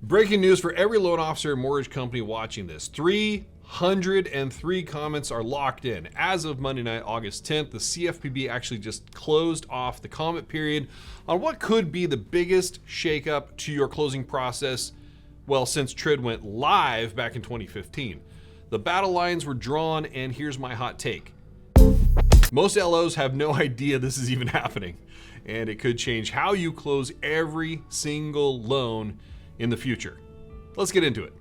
Breaking news for every loan officer and mortgage company watching this. 303 comments are locked in. As of Monday night, August 10th, the CFPB actually just closed off the comment period on what could be the biggest shakeup to your closing process, well, since TRID went live back in 2015. The battle lines were drawn, and here's my hot take. Most LOs have no idea this is even happening, and it could change how you close every single loan in the future. Let's get into it.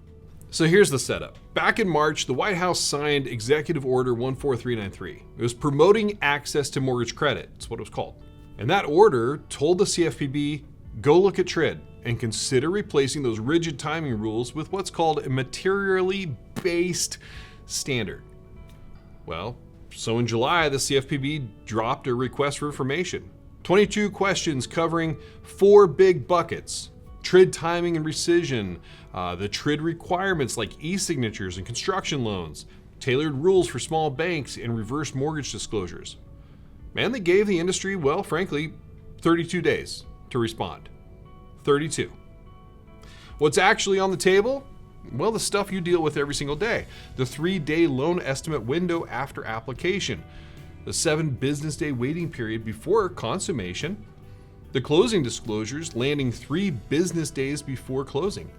So here's the setup. Back in March, the White House signed Executive Order 14393. It was promoting access to mortgage credit. That's what it was called. And that order told the CFPB, go look at TRID and consider replacing those rigid timing rules with what's called a materiality-based standard. Well, so in July, the CFPB dropped a request for information. 22 questions covering 4 big buckets: TRID timing and rescission, the TRID requirements like e-signatures and construction loans, tailored rules for small banks, and reverse mortgage disclosures. And they gave the industry, well, frankly, 32 days to respond. 32. What's actually on the table? Well, the stuff you deal with every single day. The 3-day loan estimate window after application, the 7 business day waiting period before consummation, the closing disclosures landing 3 business days before closing.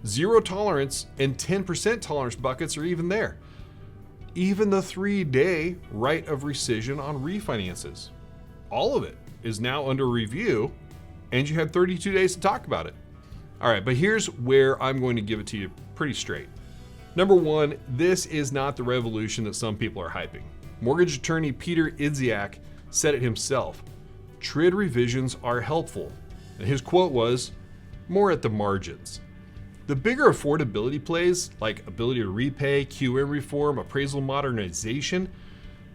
0 tolerance and 10% tolerance buckets are even there. Even the 3-day right of rescission on refinances. All of it is now under review, and you had 32 days to talk about it. All right, but here's where I'm going to give it to you pretty straight. Number one, this is not the revolution that some people are hyping. Mortgage attorney Peter Idziak said it himself. TRID revisions are helpful. And his quote was, more at the margins. The bigger affordability plays, like ability to repay, QM reform, appraisal modernization,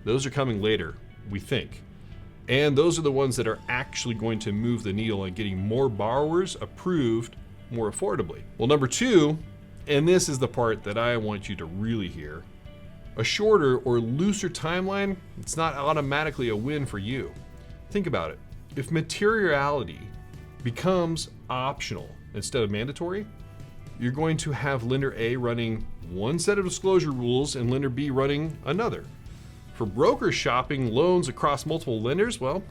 those are coming later, we think. And those are the ones that are actually going to move the needle on getting more borrowers approved more affordably. Well, number 2, and this is the part that I want you to really hear, a shorter or looser timeline, it's not automatically a win for you. Think about it. If materiality becomes optional instead of mandatory, you're going to have lender A running one set of disclosure rules and lender B running another. For brokers shopping loans across multiple lenders, well,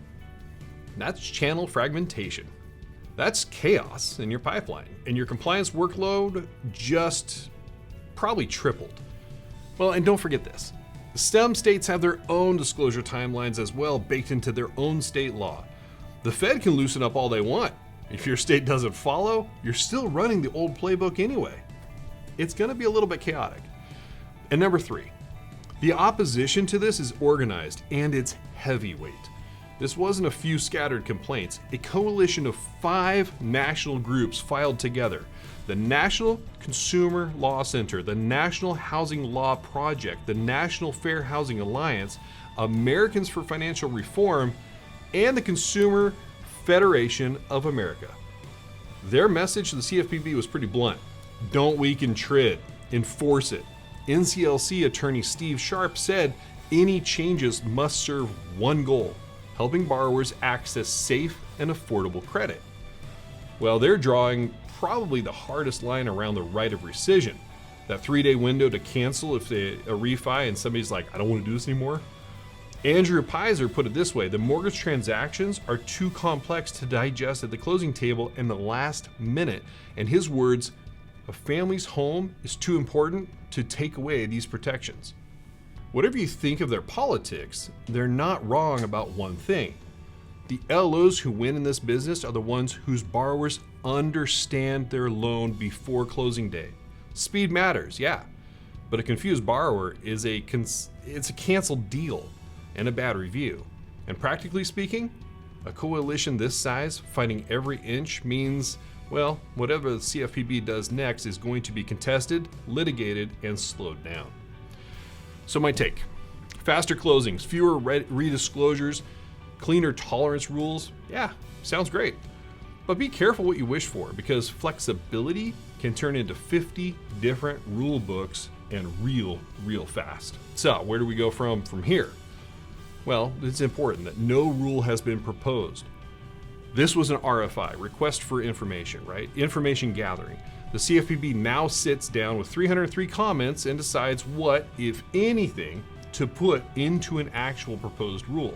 that's channel fragmentation. That's chaos in your pipeline, and your compliance workload just probably tripled. Well, and don't forget this. Some states have their own disclosure timelines as well, baked into their own state law. The Fed can loosen up all they want. If your state doesn't follow, you're still running the old playbook anyway. It's going to be a little bit chaotic. And number 3, the opposition to this is organized, and it's heavyweight. This wasn't a few scattered complaints. A coalition of 5 national groups filed together. The National Consumer Law Center, the National Housing Law Project, the National Fair Housing Alliance, Americans for Financial Reform, and the Consumer Federation of America. Their message to the CFPB was pretty blunt. Don't weaken TRID, enforce it. NCLC attorney Steve Sharp said any changes must serve one goal: helping borrowers access safe and affordable credit. Well, they're drawing probably the hardest line around the right of rescission. That 3-day window to cancel if a refi and somebody's like, I don't want to do this anymore. Andrew Pizer put it this way: the mortgage transactions are too complex to digest at the closing table in the last minute. And his words, a family's home is too important to take away these protections. Whatever you think of their politics, they're not wrong about one thing. The LOs who win in this business are the ones whose borrowers understand their loan before closing day. Speed matters, yeah, but a confused borrower is it's a canceled deal and a bad review. And practically speaking, a coalition this size fighting every inch means, well, whatever the CFPB does next is going to be contested, litigated, and slowed down. So my take: faster closings, fewer redisclosures, cleaner tolerance rules. Yeah, sounds great. But be careful what you wish for, because flexibility can turn into 50 different rule books and real fast. So where do we go from here? Well, it's important that no rule has been proposed. This was an RFI, request for information, right? Information gathering. The CFPB now sits down with 303 comments and decides what, if anything, to put into an actual proposed rule.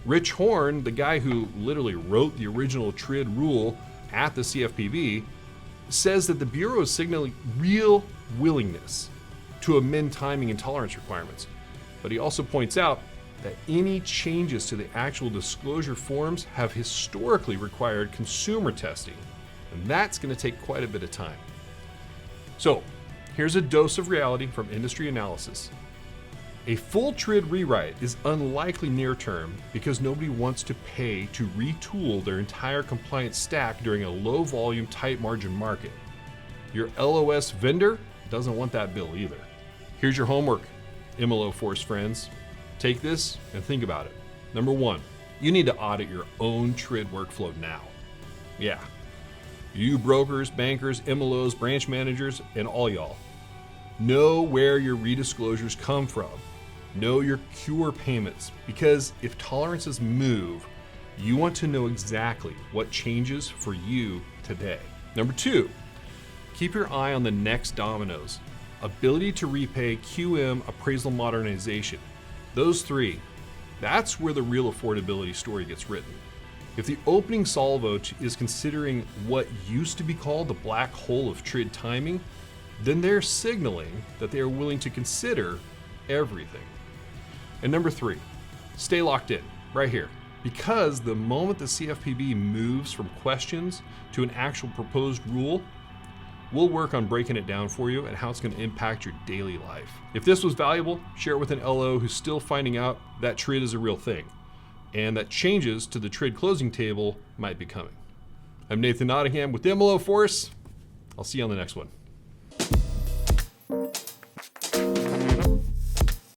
Rich Horn, the guy who literally wrote the original TRID rule at the CFPB, says that the Bureau is signaling real willingness to amend timing and tolerance requirements. But he also points out that any changes to the actual disclosure forms have historically required consumer testing, and that's going to take quite a bit of time. So, here's a dose of reality from industry analysis. A full TRID rewrite is unlikely near term because nobody wants to pay to retool their entire compliance stack during a low volume, tight margin market. Your LOS vendor doesn't want that bill either. Here's your homework, MLO Force friends. Take this and think about it. Number one, you need to audit your own TRID workflow now. Yeah. You brokers, bankers, MLOs, branch managers, and all y'all. Know where your redisclosures come from. Know your cure payments, because if tolerances move, you want to know exactly what changes for you today. Number two, keep your eye on the next dominoes. Ability to repay, QM, appraisal modernization. Those three, that's where the real affordability story gets written. If the opening salvo is considering what used to be called the black hole of TRID timing, then they're signaling that they are willing to consider everything. And number three, stay locked in right here, because the moment the CFPB moves from questions to an actual proposed rule, we'll work on breaking it down for you and how it's going to impact your daily life. If this was valuable, share it with an LO who's still finding out that TRID is a real thing and that changes to the TRID closing table might be coming. I'm Nathan Nottingham with MLO Force. I'll see you on the next one.